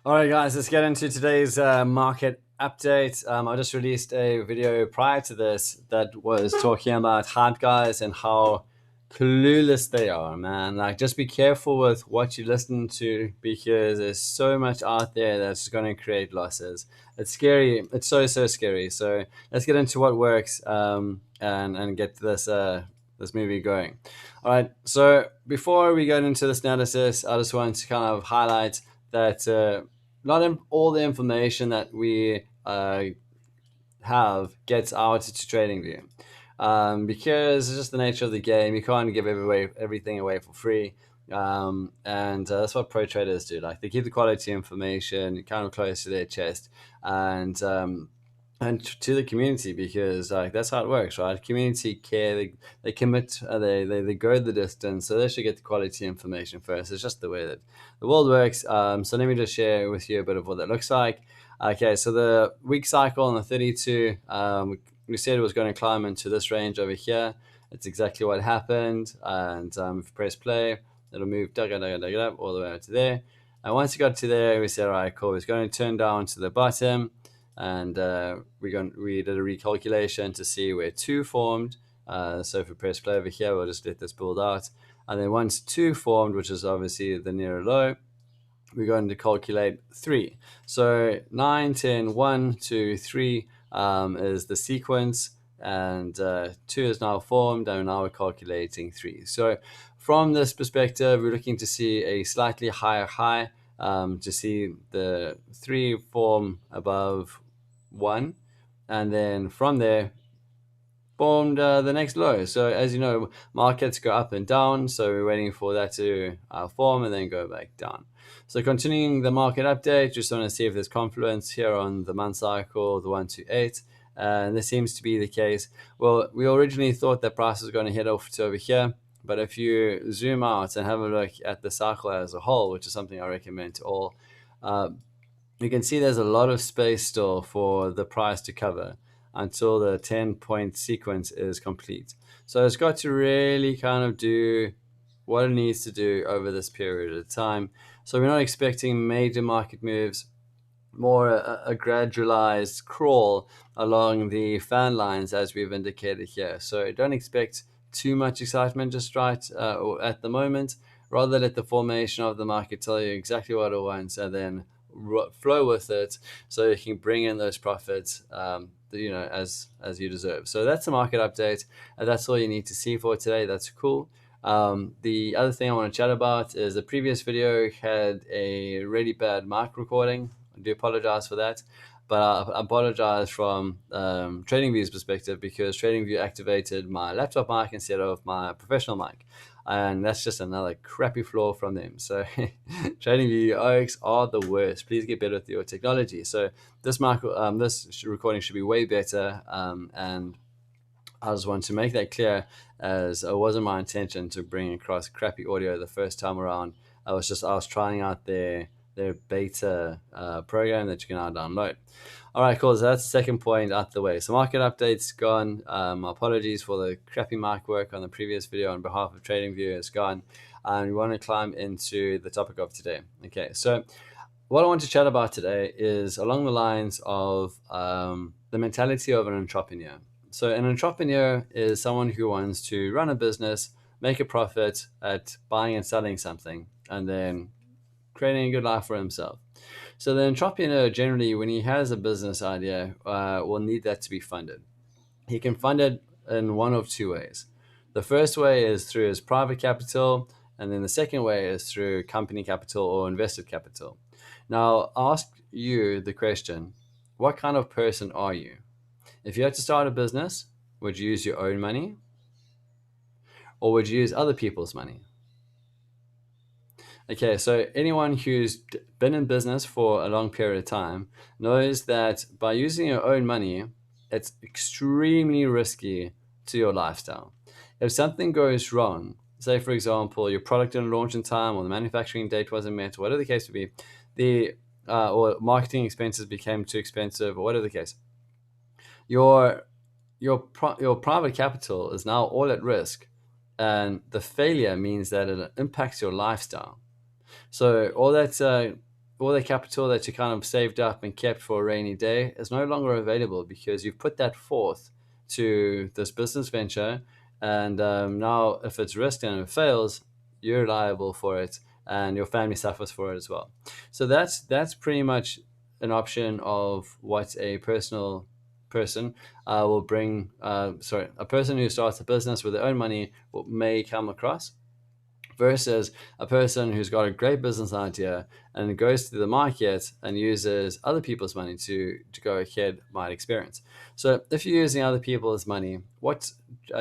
All right, guys, let's get into today's market update. I just released a video prior to this that was talking about hype guys and how clueless they are, man. Like, just be careful with what you listen to because there's so much out there that's going to create losses. It's scary. It's so scary. So let's get into what works and get this movie going. All right. So before we get into this analysis, I just want to kind of highlight that not all the information that we have gets out to TradingView, because it's just the nature of the game. You can't give everything away for free, and that's what pro traders do. Like, they keep the quality information kind of close to their chest, and to the community, because like that's how it works, right? Community care, they commit, they go the distance, so they should get the quality information first. It's just the way that the world works. So let me just share with you a bit of what that looks like. Okay, so the week cycle on the 32, we said it was going to climb into this range over here. It's exactly what happened, and if you press play, it'll move all the way out to there. And once it got to there, we said, all right, cool, it's going to turn down to the bottom, and we did a recalculation to see where 2 formed. So if we press play over here, we'll just let this build out. And then once 2 formed, which is obviously the nearer low, we're going to calculate 3. So 9, 10, 1, 2, 3 is the sequence, and 2 is now formed, and now we're calculating 3. So from this perspective, we're looking to see a slightly higher high, to see the 3 form above 1, and then from there formed the next low. So as you know, markets go up and down, so we're waiting for that to form and then go back down. So continuing the market update, just want to see if there's confluence here on the month cycle, the 128, and this seems to be the case. Well, we originally thought that price was going to head off to over here, but if you zoom out and have a look at the cycle as a whole, which is something I recommend to all, you can see there's a lot of space still for the price to cover until the 10-point sequence is complete. So it's got to really kind of do what it needs to do over this period of time. So we're not expecting major market moves, more a gradualized crawl along the fan lines as we've indicated here. So don't expect too much excitement just right at the moment. Rather let the formation of the market tell you exactly what it wants, and then flow with it so you can bring in those profits as you deserve. So that's the market update, and that's all you need to see for today. That's cool. The other thing I want to chat about is the previous video had a really bad mic recording. I do apologize for that, but I apologize from TradingView's perspective, because TradingView activated my laptop mic instead of my professional mic, and that's just another crappy flaw from them. So TradingView oaks are the worst. Please get better with your technology. So this recording should be way better, and I just want to make that clear, as it wasn't my intention to bring across crappy audio the first time around. I was trying out their beta program that you can now download. All right, cool. So that's the second point out the way. So market update's gone. Apologies for the crappy mic work on the previous video on behalf of TradingView. It's gone. And we want to climb into the topic of today. Okay, so what I want to chat about today is along the lines of the mentality of an entrepreneur. So an entrepreneur is someone who wants to run a business, make a profit at buying and selling something, and then creating a good life for himself. So the entrepreneur, generally, when he has a business idea, will need that to be funded. He can fund it in one of 2 ways. The first way is through his private capital, and then the second way is through company capital or invested capital. Now, I'll ask you the question, what kind of person are you? If you had to start a business, would you use your own money, or would you use other people's money? Okay, so anyone who's been in business for a long period of time knows that by using your own money, it's extremely risky to your lifestyle. If something goes wrong, say for example, your product didn't launch in time, or the manufacturing date wasn't met, or whatever the case would be, or marketing expenses became too expensive, or whatever the case, your private capital is now all at risk, and the failure means that it impacts your lifestyle. So all all the capital that you kind of saved up and kept for a rainy day is no longer available because you've put that forth to this business venture. And now, if it's risked and it fails, you're liable for it, and your family suffers for it as well. So that's pretty much an option of what a personal person will bring. Sorry, a person who starts a business with their own money may come across, versus a person who's got a great business idea and goes to the market and uses other people's money to go ahead might experience. So if you're using other people's money, what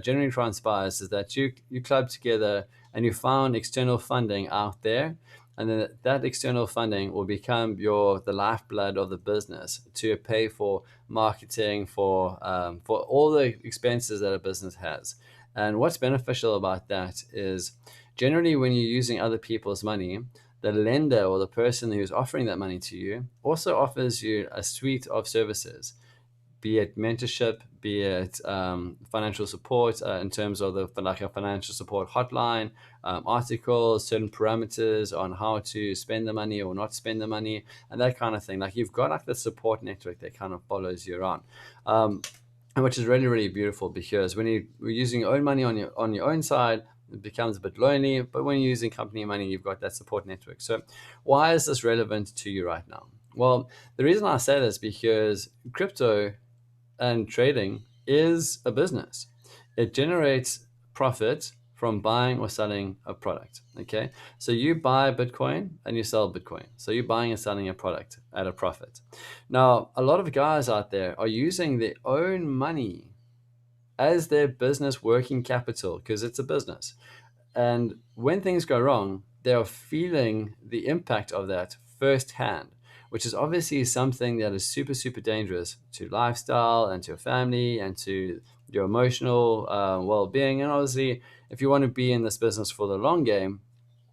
generally transpires is that you club together and you found external funding out there, and then that external funding will become the lifeblood of the business to pay for marketing, for all the expenses that a business has. And what's beneficial about that is, generally, when you're using other people's money, the lender or the person who's offering that money to you also offers you a suite of services, be it mentorship, be it financial support in terms of like a financial support hotline, articles, certain parameters on how to spend the money or not spend the money, and that kind of thing. Like, you've got like the support network that kind of follows you around. And which is really, really beautiful, because when you're using your own money on your own side, it becomes a bit lonely. But when you're using company money, you've got that support network. So why is this relevant to you right now? Well, the reason I say this is because crypto and trading is a business. It generates profit from buying or selling a product. Okay, so you buy Bitcoin and you sell Bitcoin. So you're buying and selling a product at a profit. Now, a lot of guys out there are using their own money as their business working capital because it's a business. And when things go wrong, they are feeling the impact of that firsthand, which is obviously something that is super, super dangerous to lifestyle and to your family and to your emotional well-being. And obviously, if you want to be in this business for the long game,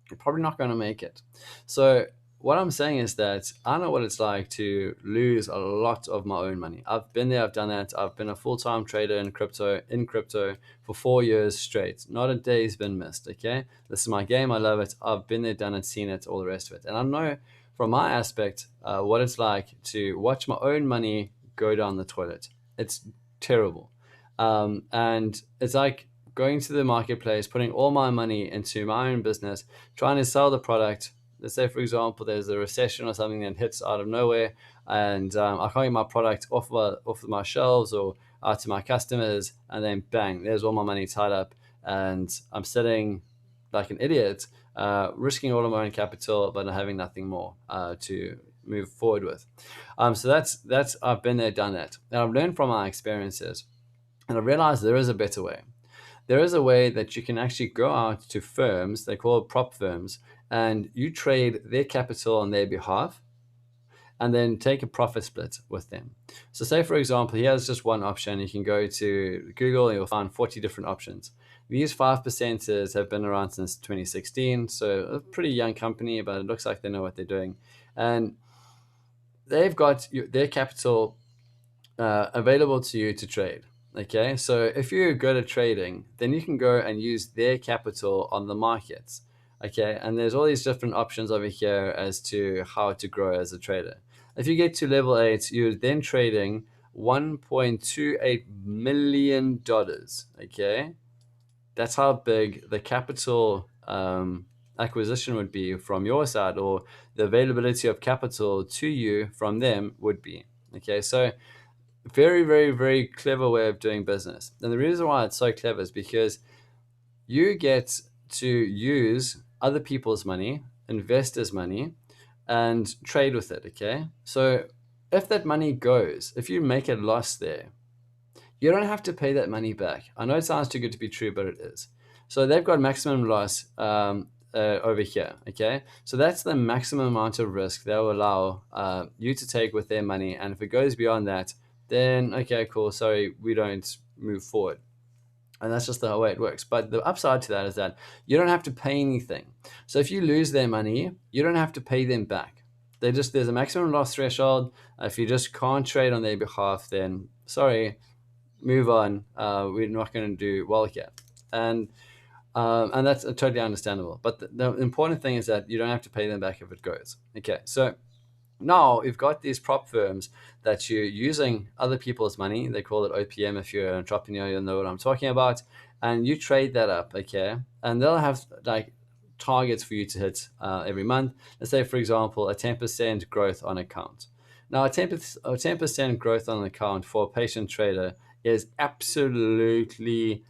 you're probably not going to make it. So what I'm saying is that I know what it's like to lose a lot of my own money. I've been there, I've done that. I've been a full-time trader in crypto for 4 years straight. Not a day's been missed. Okay, this is my game. I love it. I've been there, done it, seen it, all the rest of it. And I know from my aspect what it's like to watch my own money go down the toilet. It's terrible. And it's like going to the marketplace, putting all my money into my own business, trying to sell the product. Let's say, for example, there's a recession or something that hits out of nowhere, and I can't get my product off my shelves or out to my customers, and then bang, there's all my money tied up, and I'm sitting like an idiot, risking all of my own capital, but having nothing more to move forward with. So that's I've been there, done that, and I've learned from my experiences, and I realized there is a better way. There is a way that you can actually go out to firms, they call it prop firms, and you trade their capital on their behalf and then take a profit split with them. So say, for example, here's just one option. You can go to Google and you'll find 40 different options. These 5%ers have been around since 2016, so a pretty young company, but it looks like they know what they're doing. And they've got their capital available to you to trade. Okay, so if you're good at trading, then you can go and use their capital on the markets. Okay, and there's all these different options over here as to how to grow as a trader. If you get to level 8, you're then trading $1.28 million. Okay, that's how big the capital acquisition would be from your side, or the availability of capital to you from them would be. Okay, so very, very, very clever way of doing business. And the reason why it's so clever is because you get to use other people's money, investors' money, and trade with it. Okay, so if that money goes, if you make a loss there, you don't have to pay that money back. I know it sounds too good to be true, but it is. So they've got maximum loss over here. Okay, so that's the maximum amount of risk they'll allow you to take with their money. And if it goes beyond that, then okay, cool, sorry, we don't move forward. And that's just the way it works. But the upside to that is that you don't have to pay anything. So if you lose their money, you don't have to pay them back. There's a maximum loss threshold. If you just can't trade on their behalf, then sorry, move on. We're not going to do well here. And that's totally understandable. But the important thing is that you don't have to pay them back if it goes. Okay, so now you've got these prop firms that you're using other people's money. They call it OPM. If you're an entrepreneur, you'll know what I'm talking about. And you trade that up, okay? And they'll have like targets for you to hit every month. Let's say, for example, a 10% growth on account. Now, a 10% growth on account for a patient trader is absolutely,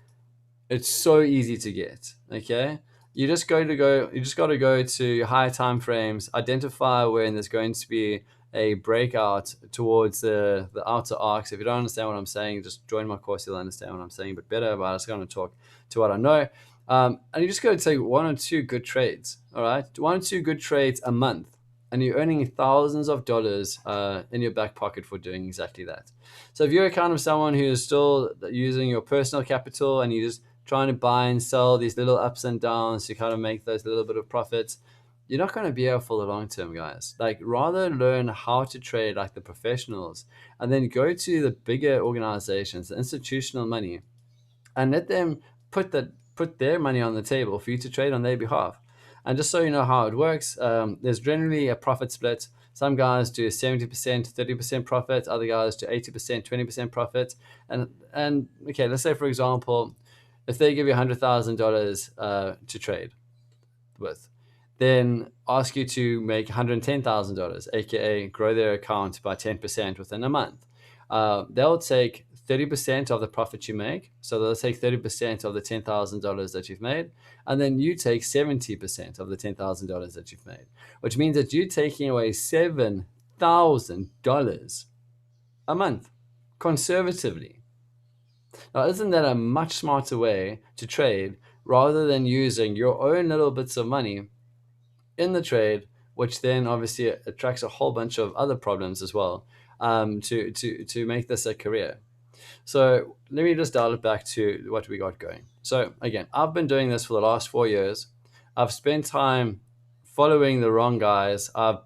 it's so easy to get. Okay, you just got to go to higher time frames, identify when there's going to be a breakout towards the outer arcs. If you don't understand what I'm saying, just join my course, you'll understand what I'm saying but better. But I'm just going to talk to what I know. And you just got to take one or two good trades. All right, one or two good trades a month, and you're earning thousands of dollars in your back pocket for doing exactly that. So if you're a kind of someone who is still using your personal capital and you just trying to buy and sell these little ups and downs to kind of make those little bit of profits, you're not going to be here for the long term, guys. Like, rather learn how to trade like the professionals and then go to the bigger organizations, the institutional money, and let them put their money on the table for you to trade on their behalf. And just so you know how it works, there's generally a profit split. Some guys do 70%, 30% profit. Other guys do 80%, 20% profit. And okay, let's say for example, if they give you $100,000 to trade with, then ask you to make $110,000, aka grow their account by 10% within a month. They'll take 30% of the profit you make. So they'll take 30% of the $10,000 that you've made, and then you take 70% of the $10,000 that you've made, which means that you're taking away $7,000 a month conservatively. Now, isn't that a much smarter way to trade rather than using your own little bits of money in the trade, which then obviously attracts a whole bunch of other problems as well, to make this a career? So let me just dial it back to what we got going. So again, I've been doing this for the last 4 years. I've spent time following the wrong guys. I've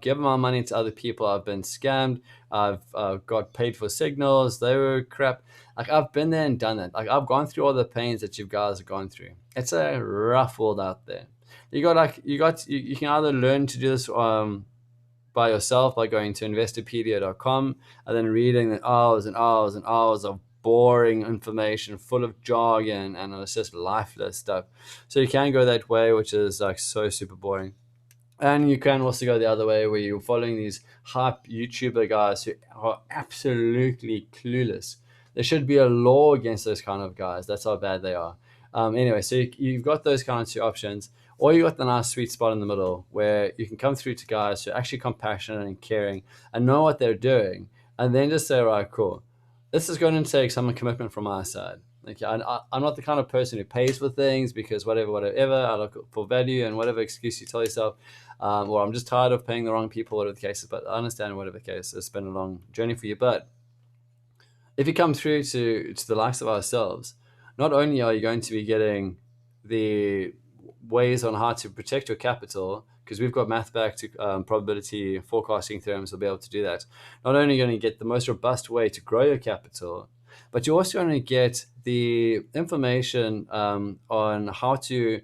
given my money to other people. I've been scammed. I've got paid for signals. They were crap. Like, I've been there and done it. Like, I've gone through all the pains that you guys have gone through. It's a rough world out there. You can either learn to do this by yourself by going to investopedia.com and then reading the hours and hours and hours of boring information full of jargon, and it's just lifeless stuff. So you can go that way, which is like so super boring. And you can also go the other way, where you're following these hype YouTuber guys who are absolutely clueless. There should be a law against those kind of guys. That's how bad they are. Anyway, so you've got those kind of two options, or you got the nice sweet spot in the middle where you can come through to guys who are actually compassionate and caring and know what they're doing, and then just say, right, cool, this is going to take some commitment from my side. Okay, I'm not the kind of person who pays for things because whatever. I look for value, and whatever excuse you tell yourself, or I'm just tired of paying the wrong people, whatever the case is. But I understand whatever the case. It's been a long journey for you. But if you come through to the likes of ourselves, not only are you going to be getting the ways on how to protect your capital, because we've got math back to probability forecasting theorems will be able to do that. Not only are you going to get the most robust way to grow your capital, but you're also going to get the information on how to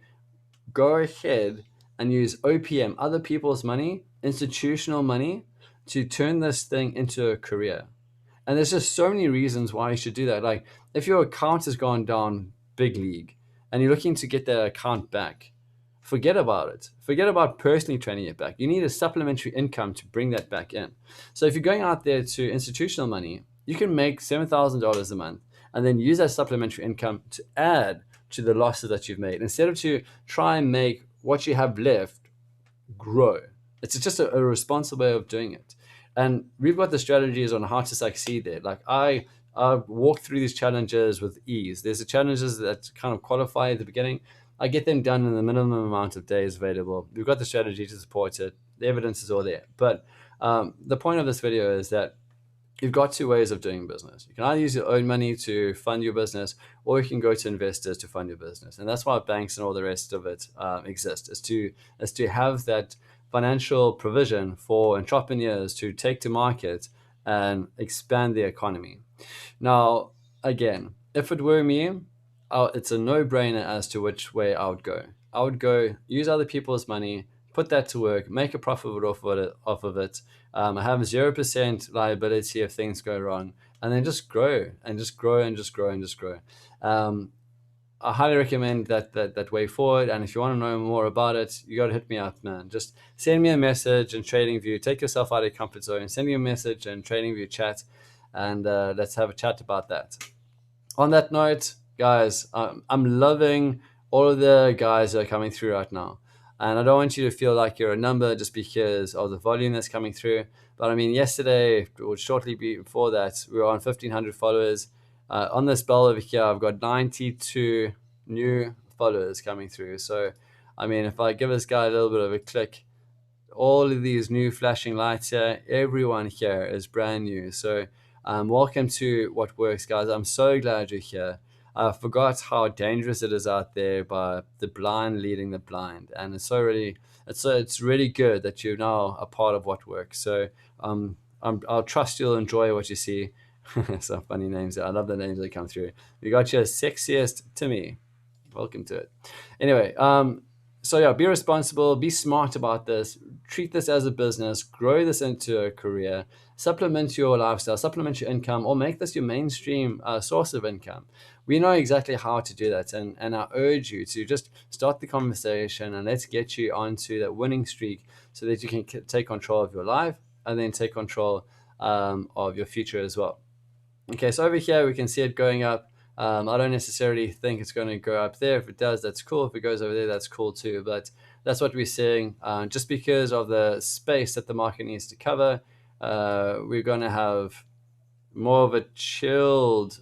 go ahead and use OPM, other people's money, institutional money, to turn this thing into a career. And there's just so many reasons why you should do that. Like, if your account has gone down big league and you're looking to get that account back, forget about it. Forget about personally training it back. You need a supplementary income to bring that back in. So if you're going out there to institutional money, you can make $7,000 a month and then use that supplementary income to add to the losses that you've made, instead of to try and make what you have left grow. It's just a responsible way of doing it. And we've got the strategies on how to succeed there. Like, I walk through these challenges with ease. There's the challenges that kind of qualify at the beginning. I get them done in the minimum amount of days available. We've got the strategy to support it. The evidence is all there. But the point of this video is that you've got two ways of doing business. You can either use your own money to fund your business, or you can go to investors to fund your business. And that's why banks and all the rest of it exist, is to have that financial provision for entrepreneurs to take to market and expand the economy. Now, again, if it were me, it's a no-brainer as to which way I would go. I would go use other people's money put that to work, make a profit off of it. I have 0% liability if things go wrong, and then just grow and just grow and just grow and just grow. Um, I highly recommend that way forward. And if you want to know more about it, you got to hit me up, man. Just send me a message in TradingView. Take yourself out of your comfort zone. Send me a message in TradingView chat, and let's have a chat about that. On that note, guys, I'm loving all of the guys that are coming through right now. And I don't want you to feel like you're a number just because of the volume that's coming through. But I mean, yesterday, or shortly before that, we were on 1,500 followers. On this bell over here, I've got 92 new followers coming through. So, I mean, if I give this guy a little bit of a click, all of these new flashing lights here, everyone here is brand new. So welcome to What Works, guys. I'm so glad you're here. I forgot how dangerous it is out there by the blind leading the blind, and it's really good that you're now a part of What Works. So I'll trust you'll enjoy what you see. Some funny names. I love the names that come through. We got your sexiest Timmy. Welcome to it. Anyway, so yeah, be responsible, be smart about this, treat this as a business, grow this into a career, supplement your lifestyle, supplement your income, or make this your mainstream source of income. We know exactly how to do that, and I urge you to just start the conversation and let's get you onto that winning streak so that you can take control of your life and then take control of your future as well. Okay, so over here we can see it going up. I don't necessarily think it's going to go up there. If it does, that's cool. If it goes over there, that's cool too. But that's what we're seeing. Just because of the space that the market needs to cover, we're going to have more of a chilled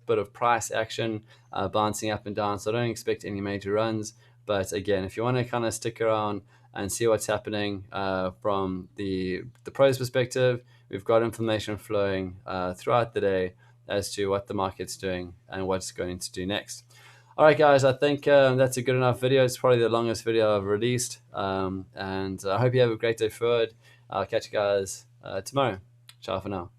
bit of price action, bouncing up and down. So I don't expect any major runs. But again, if you want to kind of stick around and see what's happening from the pros perspective, we've got information flowing throughout the day as to what the market's doing and what's going to do next. All right, guys, I think that's a good enough video. It's probably the longest video I've released. And I hope you have a great day forward. I'll catch you guys tomorrow. Ciao for now.